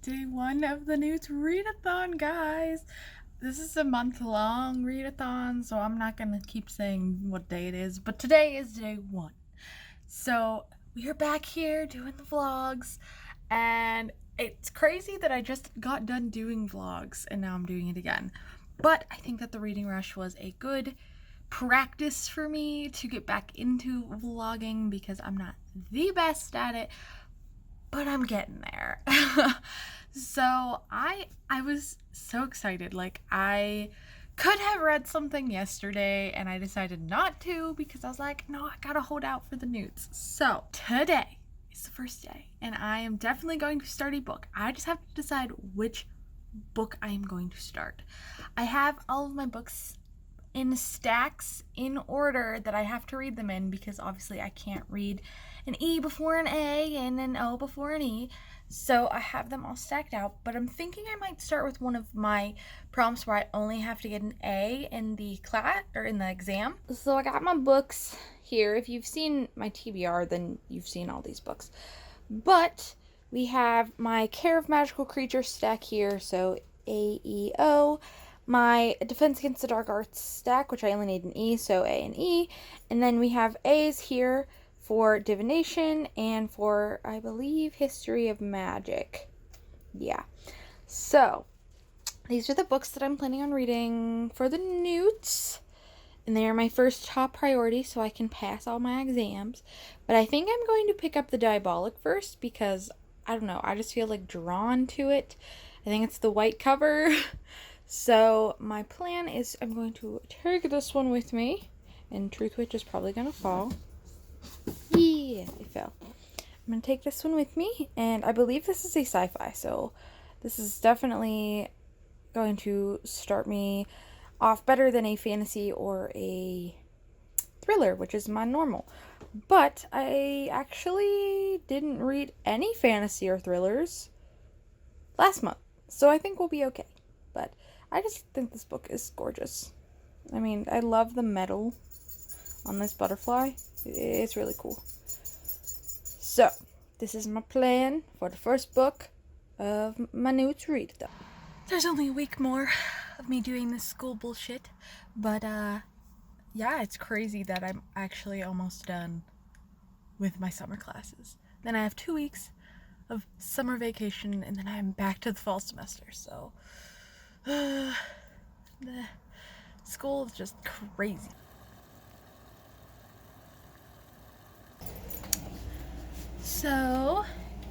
Day one of the N.E.W.T.s readathon, guys. This is a month-long readathon, so I'm not gonna keep saying what day it is, but today is day one. So we are back here doing the vlogs, and it's crazy that I just got done doing vlogs and now I'm doing it again. But I think that the reading rush was a good practice for me to get back into vlogging because I'm not the best at it, but I'm getting there. So I was so excited. Like, I could have read something yesterday and I decided not to because I was like, no, I gotta hold out for the N.E.W.T.s. So today is the first day and I am definitely going to start a book. I just have to decide which book I am going to start. I have all of my books in stacks in order that I have to read them in because obviously I can't read an E before an A and an O before an E. So I have them all stacked out, but I'm thinking I might start with one of my prompts where I only have to get an A in the class or in the exam. So I got my books here. If you've seen my TBR, then you've seen all these books. But we have my Care of Magical Creatures stack here, so A, E, O. My Defense Against the Dark Arts stack, which I only need an E, so A and E. And then we have A's here for Divination and for, I believe, History of Magic. Yeah. So, these are the books that I'm planning on reading for the N.E.W.T.s. And they are my first top priority so I can pass all my exams. But I think I'm going to pick up the Diabolic first because, I don't know, I just feel like drawn to it. I think it's the white cover. So my plan is I'm going to take this one with me. And Truthwitch is probably going to fall. Yeah, it fell. I'm going to take this one with me. And I believe this is a sci-fi. So this is definitely going to start me off better than a fantasy or a thriller, which is my normal. But I actually didn't read any fantasy or thrillers last month. So I think we'll be okay. But I just think this book is gorgeous. I mean, I love the metal on this butterfly. It's really cool. So, this is my plan for the first book of my N.E.W.T.s readathon. There's only a week more of me doing this school bullshit, but yeah, it's crazy that I'm actually almost done with my summer classes. Then I have 2 weeks of summer vacation, and then I'm back to the fall semester, so the school is just crazy. So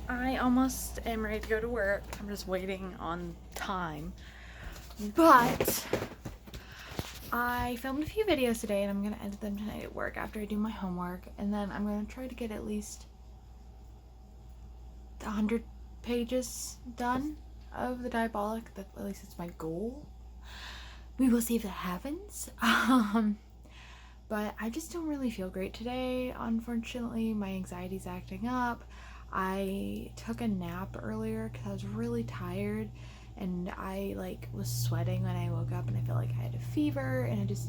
I almost am ready to go to work. I'm just waiting on time. But I filmed a few videos today and I'm going to edit them tonight at work after I do my homework. And then I'm going to try to get at least 100 pages done of the Diabolic. At least it's my goal. We will see if that happens. But I just don't really feel great today, unfortunately. My anxiety's acting up. I took a nap earlier because I was really tired and I was sweating when I woke up and I felt like I had a fever and it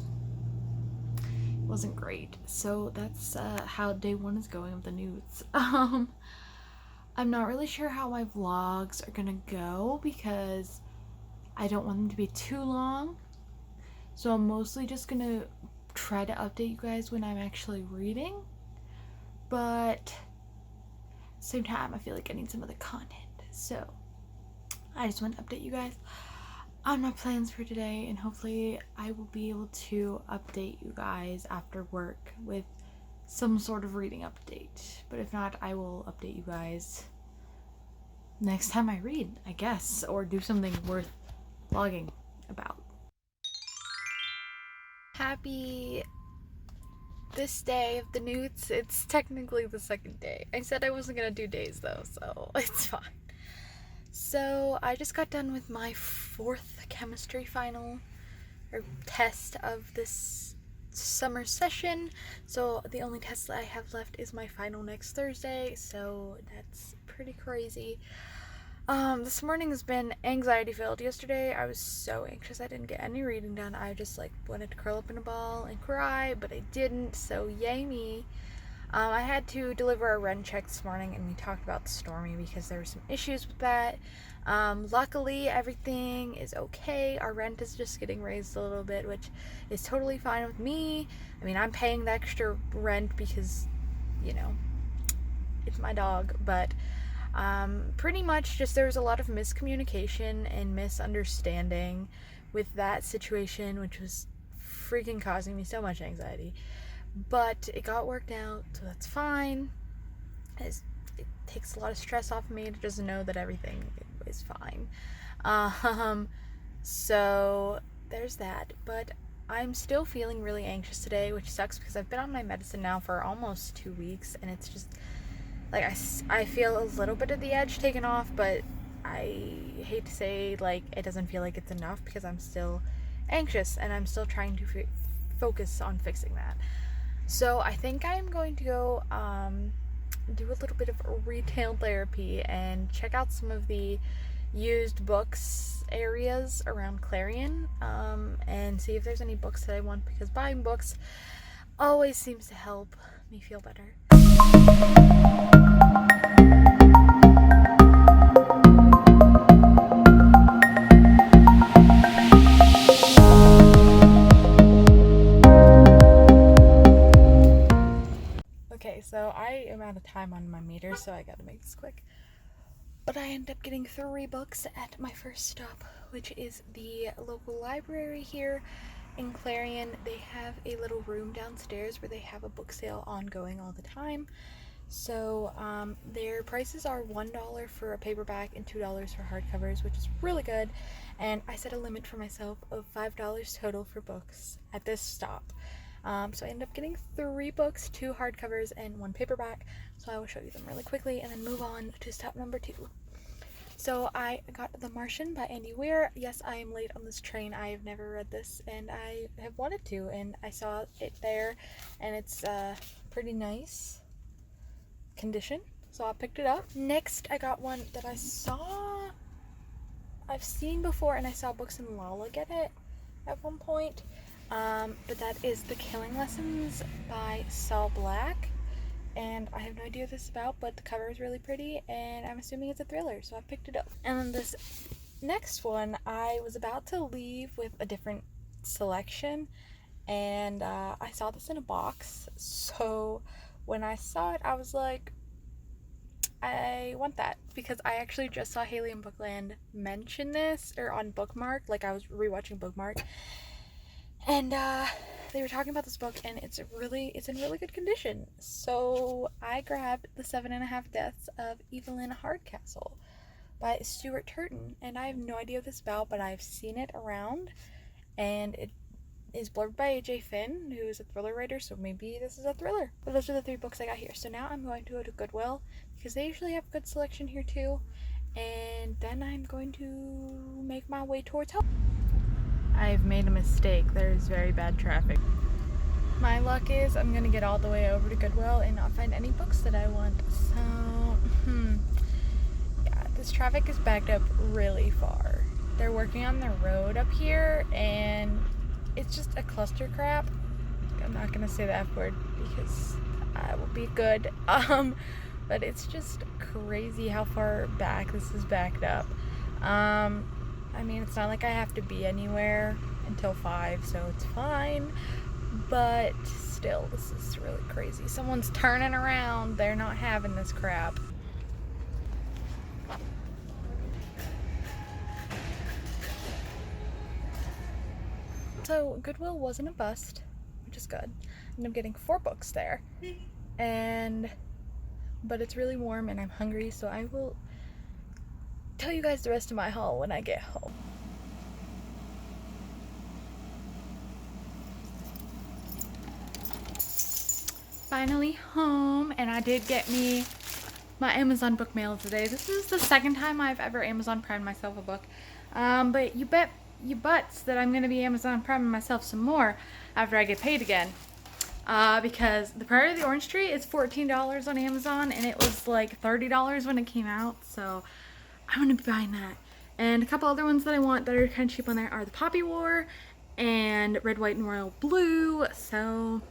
wasn't great. So that's how day one is going of the N.E.W.T.s. I'm not really sure how my vlogs are gonna go because I don't want them to be too long. So I'm mostly just gonna try to update you guys when I'm actually reading, but at the same time I feel like I need some of the content, so I just want to update you guys on my plans for today, and hopefully I will be able to update you guys after work with some sort of reading update. But if not, I will update you guys next time I read, I guess, or do something worth vlogging about. Happy this day of the N.E.W.T.s. It's technically the second day. I said I wasn't gonna do days though, so it's fine. So I just got done with my 4th chemistry final or test of this summer session. So the only test that I have left is my final next Thursday, so that's pretty crazy. This morning has been anxiety filled. Yesterday I was so anxious I didn't get any reading done. I just wanted to curl up in a ball and cry, but I didn't, so yay me. I had to deliver a rent check this morning, and we talked about the Stormy because there were some issues with that. Luckily, everything is okay. Our rent is just getting raised a little bit, which is totally fine with me. I mean, I'm paying the extra rent because, you know, it's my dog, but pretty much just there was a lot of miscommunication and misunderstanding with that situation, which was freaking causing me so much anxiety. But it got worked out, so that's fine. It takes a lot of stress off of me to just know that everything is fine. So there's that. But I'm still feeling really anxious today, which sucks because I've been on my medicine now for almost 2 weeks, and it's just like I feel a little bit of the edge taken off, but I hate to say like it doesn't feel like it's enough because I'm still anxious and I'm still trying to focus on fixing that. So I think I'm going to go do a little bit of retail therapy and check out some of the used books areas around Clarion, and see if there's any books that I want, because buying books always seems to help me feel better. Okay, so I am out of time on my meter, so I gotta make this quick. But I ended up getting 3 books at my first stop, which is the local library here in Clarion. They have a little room downstairs where they have a book sale ongoing all the time. So their prices are $1 for a paperback and $2 for hardcovers, which is really good. And I set a limit for myself of $5 total for books at this stop. So I ended up getting 3 books, 2 hardcovers, and 1 paperback. So I will show you them really quickly and then move on to stop number 2. So I got The Martian by Andy Weir. Yes, I am late on this train. I have never read this, and I have wanted to, and I saw it there, and it's pretty nice condition, so I picked it up. Next, I got one that I've seen before, and I saw Books and Lala get it at one point. But that is The Killing Lessons by Saul Black, and I have no idea what this is about, but the cover is really pretty, and I'm assuming it's a thriller, so I picked it up. And then this next one, I was about to leave with a different selection, and I saw this in a box, so when I saw it, I was like, I want that, because I actually just saw Haley and Bookland mention this, or on Bookmark, like I was rewatching Bookmark, and they were talking about this book, and it's in really good condition. So I grabbed The 7.5 Deaths of Evelyn Hardcastle by Stuart Turton, and I have no idea what this is about, but I've seen it around, and it is blurred by AJ Finn, who is a thriller writer, so maybe this is a thriller. But those are the 3 books I got here. So now I'm going to go to Goodwill, because they usually have a good selection here too, and then I'm going to make my way towards home. I've made a mistake. There's very bad traffic. My luck is I'm gonna get all the way over to Goodwill and not find any books that I want. So, yeah, this traffic is backed up really far. They're working on the road up here, and it's just a cluster crap. I'm not gonna say the F word because I will be good. But it's just crazy how far back this is backed up. I mean, it's not like I have to be anywhere until 5, so it's fine. But still, this is really crazy. Someone's turning around. They're not having this crap. So Goodwill wasn't a bust, which is good. I ended up getting 4 books there. But it's really warm and I'm hungry, so I will tell you guys the rest of my haul when I get home. Finally home, and I did get me my Amazon book mail today. This is the 2nd time I've ever Amazon Primed myself a book. But you bet you butts that I'm gonna be Amazon Priming myself some more after I get paid again. Because The Prairie of the Orange Tree is $14 on Amazon, and it was like $30 when it came out, so I'm gonna be buying that. And a couple other ones that I want that are kind of cheap on there are The Poppy War and Red, White, and Royal Blue, so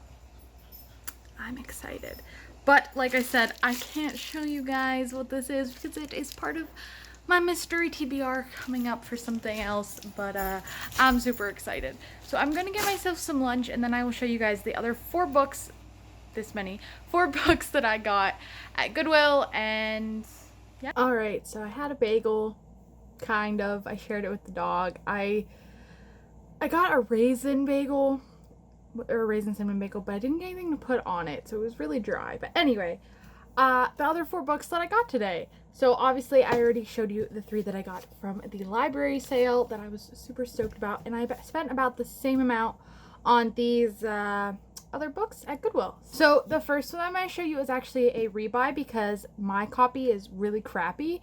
I'm excited. But like I said, I can't show you guys what this is because it is part of my mystery TBR coming up for something else, but I'm super excited. So I'm gonna get myself some lunch and then I will show you guys the other 4 books, four books that I got at Goodwill, and yeah. Alright, so I had a bagel, kind of. I shared it with the dog. I got a raisin bagel, or a raisin cinnamon bagel, but I didn't get anything to put on it, so it was really dry. But anyway, the other 4 books that I got today. So obviously I already showed you the 3 that I got from the library sale that I was super stoked about, and I spent about the same amount on these other books at Goodwill. So the first one I'm going to show you is actually a rebuy because my copy is really crappy.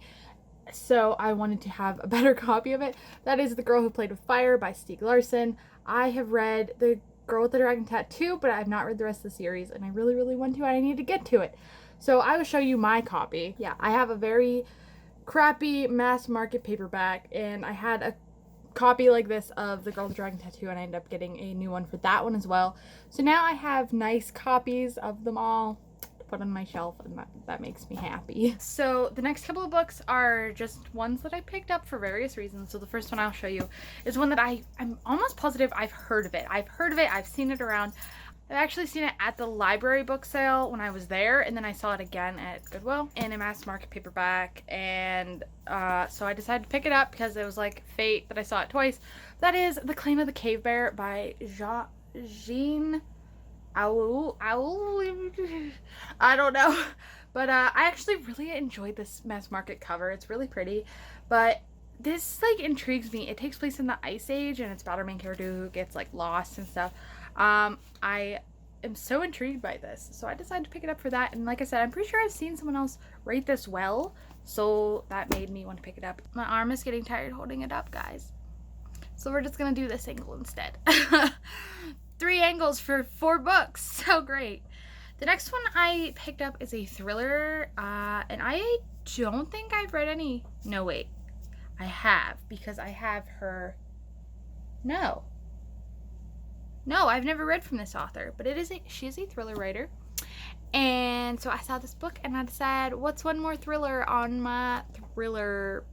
So I wanted to have a better copy of it. That is The Girl Who Played with Fire by Stieg Larsson. I have read The Girl with the Dragon Tattoo, but I have not read the rest of the series, and I really, really want to, and I need to get to it. So I will show you my copy. Yeah, I have a very crappy mass market paperback, and I had a copy like this of The Girl with the Dragon Tattoo, and I ended up getting a new one for that one as well. So now I have nice copies of them all to put on my shelf, and that makes me happy. So the next couple of books are just ones that I picked up for various reasons. So the first one I'll show you is one that I'm almost positive I've heard of it. I've seen it around. I've actually seen it at the library book sale when I was there, and then I saw it again at Goodwill in a mass market paperback, and so I decided to pick it up because it was like fate that I saw it twice. That is The Claim of the Cave Bear by Jean Owl. I don't know. But I actually really enjoyed this mass market cover. It's really pretty, but this like intrigues me. It takes place in the Ice Age, and it's about our main character who gets like lost and stuff. I am so intrigued by this, so I decided to pick it up for that. And like I said, I'm pretty sure I've seen someone else rate this well, so that made me want to pick it up. My arm is getting tired holding it up, guys, so we're just gonna do this angle instead. 3 angles for 4 books, so great. The next one I picked up is a thriller, and I don't think I've read any. No, wait, I have, because I have her. No, I've never read from this author, but she is a thriller writer. And so I saw this book and I decided, what's one more thriller on my thriller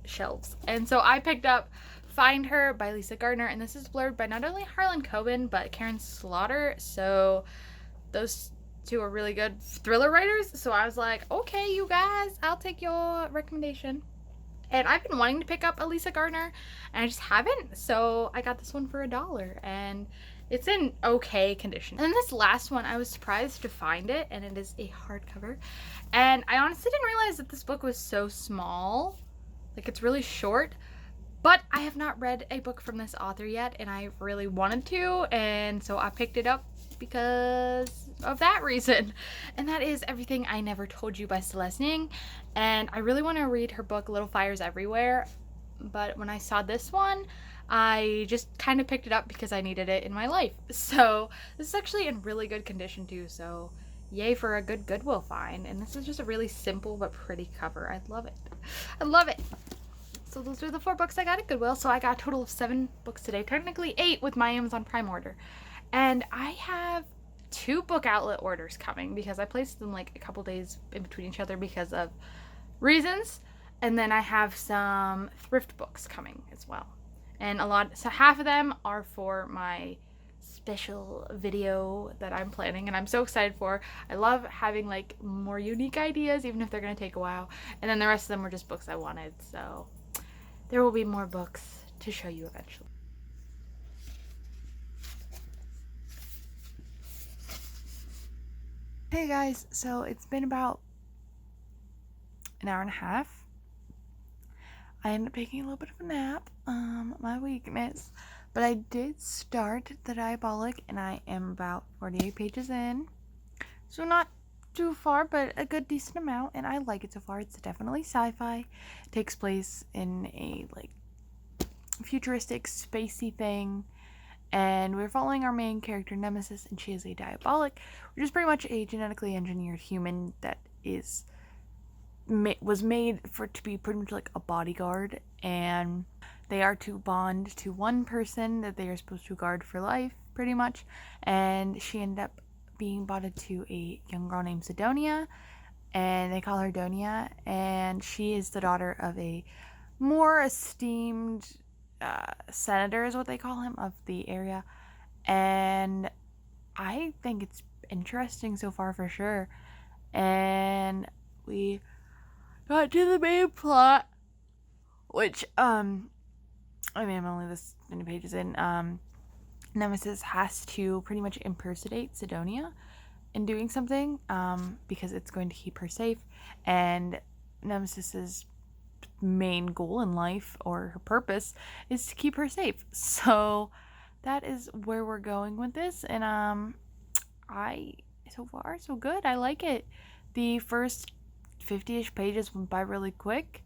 shelves? And so I picked up Find Her by Lisa Gardner, and this is blurred by not only Harlan Coben but Karen Slaughter. So those 2 are really good thriller writers. So I was like, okay, you guys, I'll take your recommendation. And I've been wanting to pick up a Lisa Gardner, and I just haven't. So I got this one for $1, and it's in okay condition. And then this last one, I was surprised to find it, and it is a hardcover. And I honestly didn't realize that this book was so small. Like, it's really short. But I have not read a book from this author yet, and I really wanted to, and so I picked it up because of that reason. And that is Everything I Never Told You by Celeste Ng. And I really want to read her book Little Fires Everywhere, but when I saw this one, I just kind of picked it up because I needed it in my life. So this is actually in really good condition too, so yay for a good Goodwill find. And this is just a really simple but pretty cover. I love it. I love it. So those are the 4 books I got at Goodwill. So I got a total of 7 books today, technically 8 with my Amazon Prime order. And I have 2 book outlet orders coming because I placed them like a couple days in between each other because of reasons. And then I have some thrift books coming as well. And so half of them are for my special video that I'm planning and I'm so excited for. I love having like more unique ideas, even if they're going to take a while. And then the rest of them were just books I wanted. So there will be more books to show you eventually. Hey guys, so it's been about an hour and a half. I ended up taking a little bit of a nap, my weakness, but I did start The Diabolic and I am about 48 pages in, so not too far, but a good decent amount, and I like it so far. It's definitely sci-fi. It takes place in a like futuristic spacey thing, and we're following our main character Nemesis, and she is a diabolic, which is pretty much a genetically engineered human that was made to be pretty much like a bodyguard, and they are to bond to one person that they are supposed to guard for life, pretty much, and she ended up being bonded to a young girl named Sidonia, and they call her Donia, and she is the daughter of a more esteemed senator, is what they call him, of the area. And I think it's interesting so far for sure. And we got to the main plot, which I'm only this many pages in. Nemesis has to pretty much impersonate Sidonia in doing something, because it's going to keep her safe, and Nemesis's main goal in life, or her purpose, is to keep her safe. So that is where we're going with this, and so far so good. I like it. The first 50-ish pages went by really quick,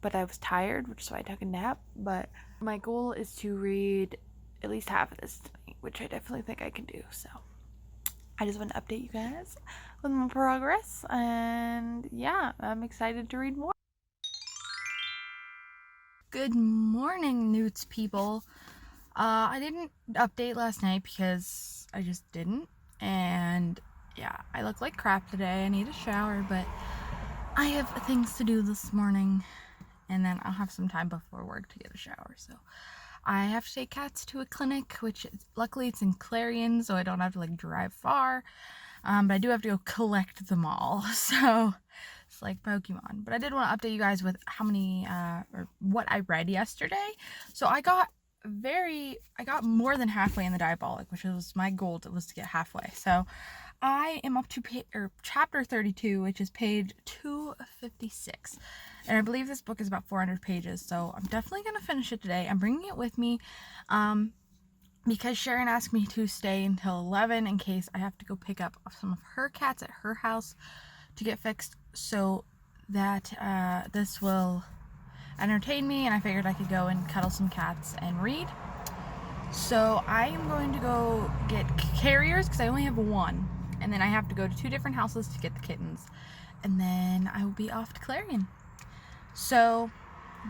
but I was tired, which is why I took a nap. But my goal is to read at least half of this tonight, which I definitely think I can do. So I just want to update you guys with my progress, and yeah, I'm excited to read more. Good morning, N.E.W.T.s people. I didn't update last night because I just didn't, and yeah, I look like crap today. I need a shower, but I have things to do this morning, and then I'll have some time before work to get a shower. So I have to take cats to a clinic, which luckily it's in Clarion, so I don't have to like drive far. But I do have to go collect them all. So it's like Pokemon. But I did want to update you guys with how many or what I read yesterday. So I got more than halfway in the Diabolic, which was my goal. Was to get halfway. So I am up to chapter 32, which is page 256. And I believe this book is about 400 pages, so I'm definitely going to finish it today. I'm bringing it with me because Sharon asked me to stay until 11 in case I have to go pick up some of her cats at her house to get fixed, so that this will entertain me, and I figured I could go and cuddle some cats and read. So I am going to go get carriers because I only have one, and then I have to go to 2 different houses to get the kittens, and then I will be off to Clarion. So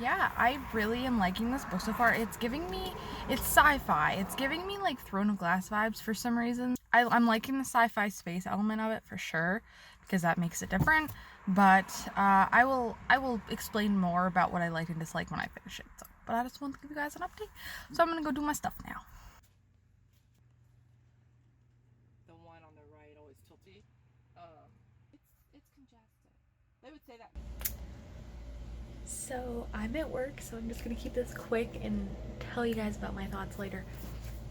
yeah, I really am liking this book so far. It's sci-fi. It's giving me like Throne of Glass vibes for some reason. I'm liking the sci-fi space element of it for sure, because that makes it different. But I will explain more about what I like and dislike when I finish it. So, but I just want to give you guys an update. So I'm gonna go do my stuff now. The one on the right always tilty. It's congested. They would say that. So I'm at work, so I'm just gonna keep this quick and tell you guys about my thoughts later.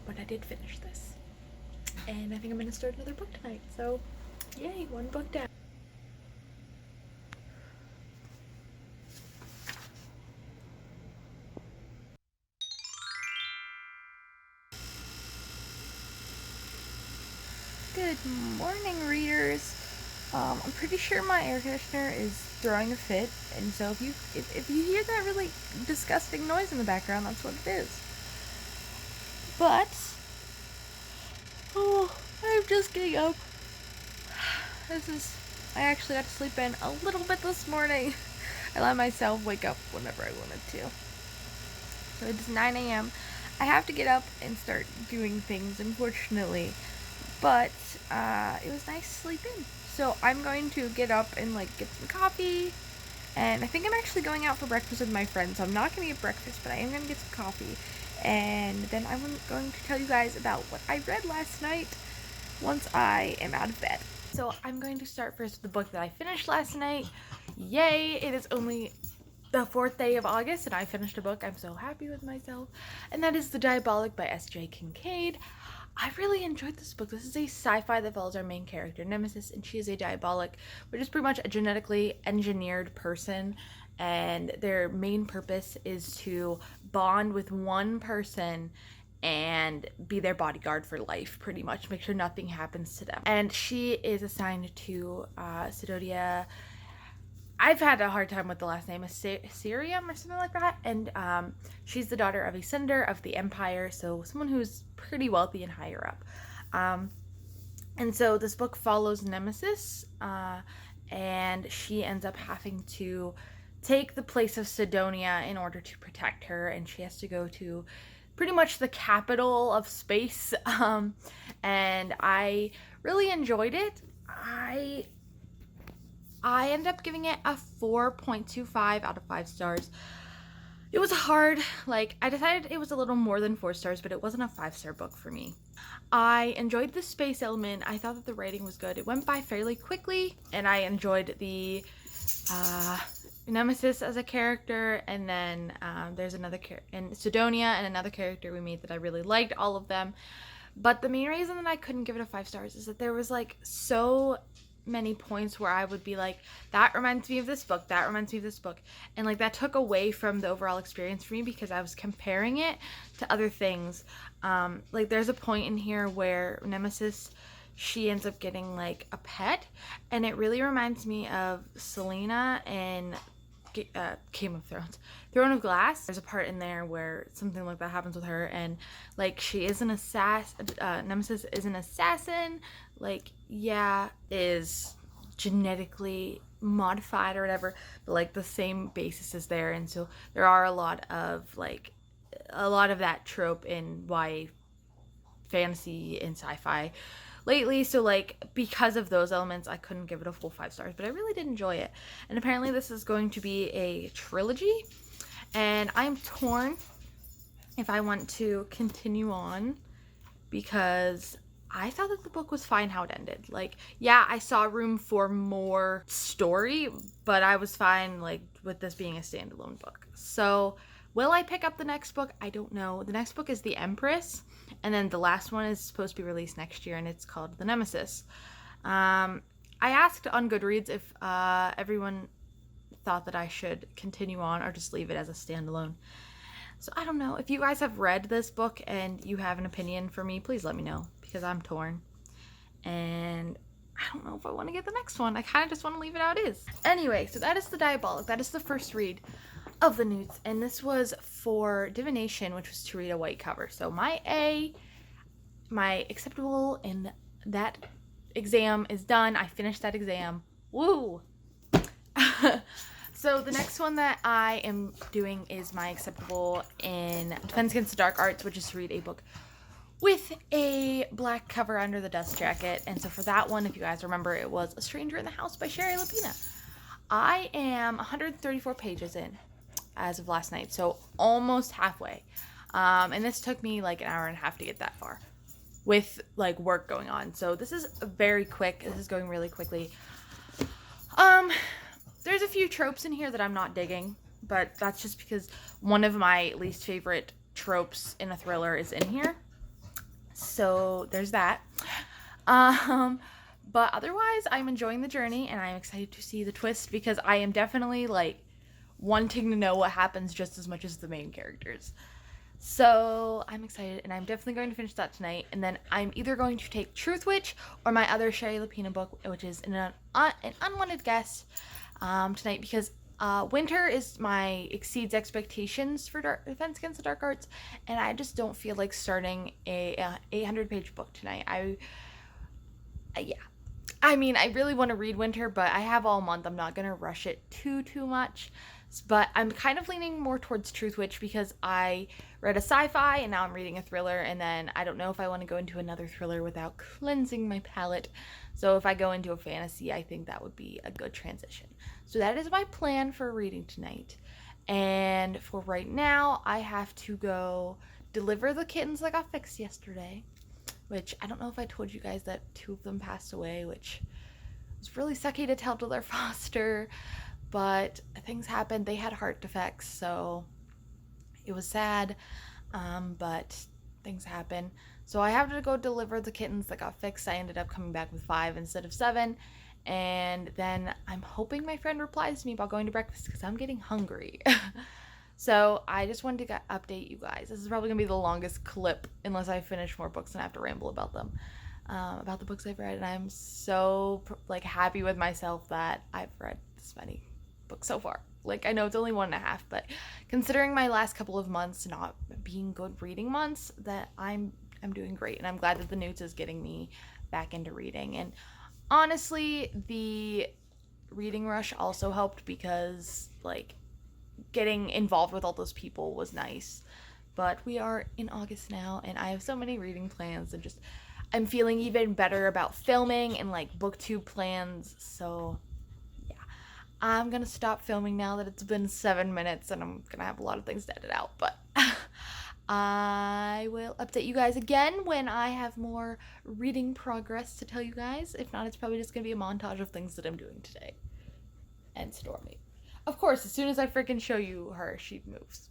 But I did finish this, and I think I'm gonna start another book tonight. So yay, one book down. Good morning, readers. I'm pretty sure my air conditioner is throwing a fit, and so if you hear that really disgusting noise in the background, that's what it is. But I'm just getting up. I actually got to sleep in a little bit this morning. I let myself wake up whenever I wanted to. So it's 9 a.m. I have to get up and start doing things, unfortunately. But it was nice to sleep in. So I'm going to get up and like get some coffee. And I think I'm actually going out for breakfast with my friends. So I'm not going to get breakfast, but I am going to get some coffee. And then I'm going to tell you guys about what I read last night once I am out of bed. So I'm going to start first with the book that I finished last night. Yay! It is only the 4th day of August and I finished a book. I'm so happy with myself. And that is The Diabolic by S.J. Kincaid. I really enjoyed this book. This is a sci-fi that follows our main character, Nemesis, and she is a diabolic, which is pretty much a genetically engineered person, and their main purpose is to bond with one person and be their bodyguard for life, pretty much, make sure nothing happens to them. And she is assigned to Sidonia. I've had a hard time with the last name, Assyrium or something like that, and she's the daughter of a senator of the Empire, so someone who's pretty wealthy and higher up. And so this book follows Nemesis, and she ends up having to take the place of Sidonia in order to protect her, and she has to go to pretty much the capital of space, and I really enjoyed it. I ended up giving it a 4.25 out of 5 stars. It was hard. Like, I decided it was a little more than 4 stars, but it wasn't a 5-star book for me. I enjoyed the space element. I thought that the writing was good. It went by fairly quickly, and I enjoyed the Nemesis as a character, and then there's another and Sidonia and another character we meet that I really liked, all of them. But the main reason that I couldn't give it a 5 stars is that there was like so many points where I would be like, that reminds me of this book, that reminds me of this book, and like that took away from the overall experience for me because I was comparing it to other things. Like there's a point in here where Nemesis, she ends up getting like a pet, and it really reminds me of Selena in Game of Thrones, Throne of Glass. There's a part in there where something like that happens with her, and like she is an assassin. Nemesis is an assassin. Like, yeah, is genetically modified or whatever, but like the same basis is there, and so there are a lot of that trope in YA fantasy and sci-fi lately. So like because of those elements, I couldn't give it a full 5 stars, but I really did enjoy it. And apparently this is going to be a trilogy, and I'm torn if I want to continue on because I thought that the book was fine how it ended. Like, yeah, I saw room for more story, but I was fine like with this being a standalone book. So will I pick up the next book? I don't know. The next book is The Empress, and then the last one is supposed to be released next year, and it's called The Nemesis. I asked on Goodreads if everyone thought that I should continue on or just leave it as a standalone. So I don't know. If you guys have read this book and you have an opinion for me, please let me know because I'm torn. And I don't know if I want to get the next one. I kind of just want to leave it how it is. Anyway, so that is The Diabolic. That is the first read of the N.E.W.T.s, and this was for divination, which was to read a white cover. So my acceptable in that exam is done. I finished that exam. Woo! So the next one that I am doing is my acceptable in Defense Against the Dark Arts, which is to read a book with a black cover under the dust jacket. And so for that one, if you guys remember, it was A Stranger in the House by Sherry Lapina. I am 134 pages in as of last night, so almost halfway. And this took me like an hour and a half to get that far with like work going on. So this is very quick. This is going really quickly. There's a few tropes in here that I'm not digging, but that's just because one of my least favorite tropes in a thriller is in here. So there's that. But otherwise, I'm enjoying the journey, and I'm excited to see the twist because I am definitely like wanting to know what happens just as much as the main characters. So I'm excited, and I'm definitely going to finish that tonight. And then I'm either going to take Truth Witch or my other Sherry Lapina book, which is an unwanted guest, tonight because winter is my exceeds expectations for Defense Against the Dark Arts, and I just don't feel like starting a 800-page book tonight. Yeah. I mean, I really want to read winter, but I have all month. I'm not going to rush it too much. But I'm kind of leaning more towards Truth Witch because I read a sci-fi and now I'm reading a thriller, and then I don't know if I want to go into another thriller without cleansing my palate. So if I go into a fantasy, I think that would be a good transition. So that is my plan for reading tonight. And for right now, I have to go deliver the kittens that got fixed yesterday, which I don't know if I told you guys that 2 of them passed away, which was really sucky to tell to their foster, but things happened. They had heart defects, so it was sad, but things happen. So I have to go deliver the kittens that got fixed. I ended up coming back with 5 instead of 7, and then I'm hoping my friend replies to me about going to breakfast because I'm getting hungry. So I just wanted to update you guys. This is probably going to be the longest clip unless I finish more books and I have to ramble about them, about the books I've read. And I'm so like happy with myself that I've read this many books so far. Like, I know it's only 1.5, but considering my last couple of months not being good reading months, that I'm doing great. And I'm glad that the N.E.W.T.s is getting me back into reading. And honestly, the reading rush also helped because like getting involved with all those people was nice But we are in August now, and I have so many reading plans, and just I'm feeling even better about filming and like booktube plans. So yeah, I'm gonna stop filming now that it's been 7 minutes, and I'm gonna have a lot of things to edit out. But I will update you guys again when I have more reading progress to tell you guys. If not, it's probably just gonna be a montage of things that I'm doing today. And Stormy. Of course, as soon as I freaking show you her, she moves.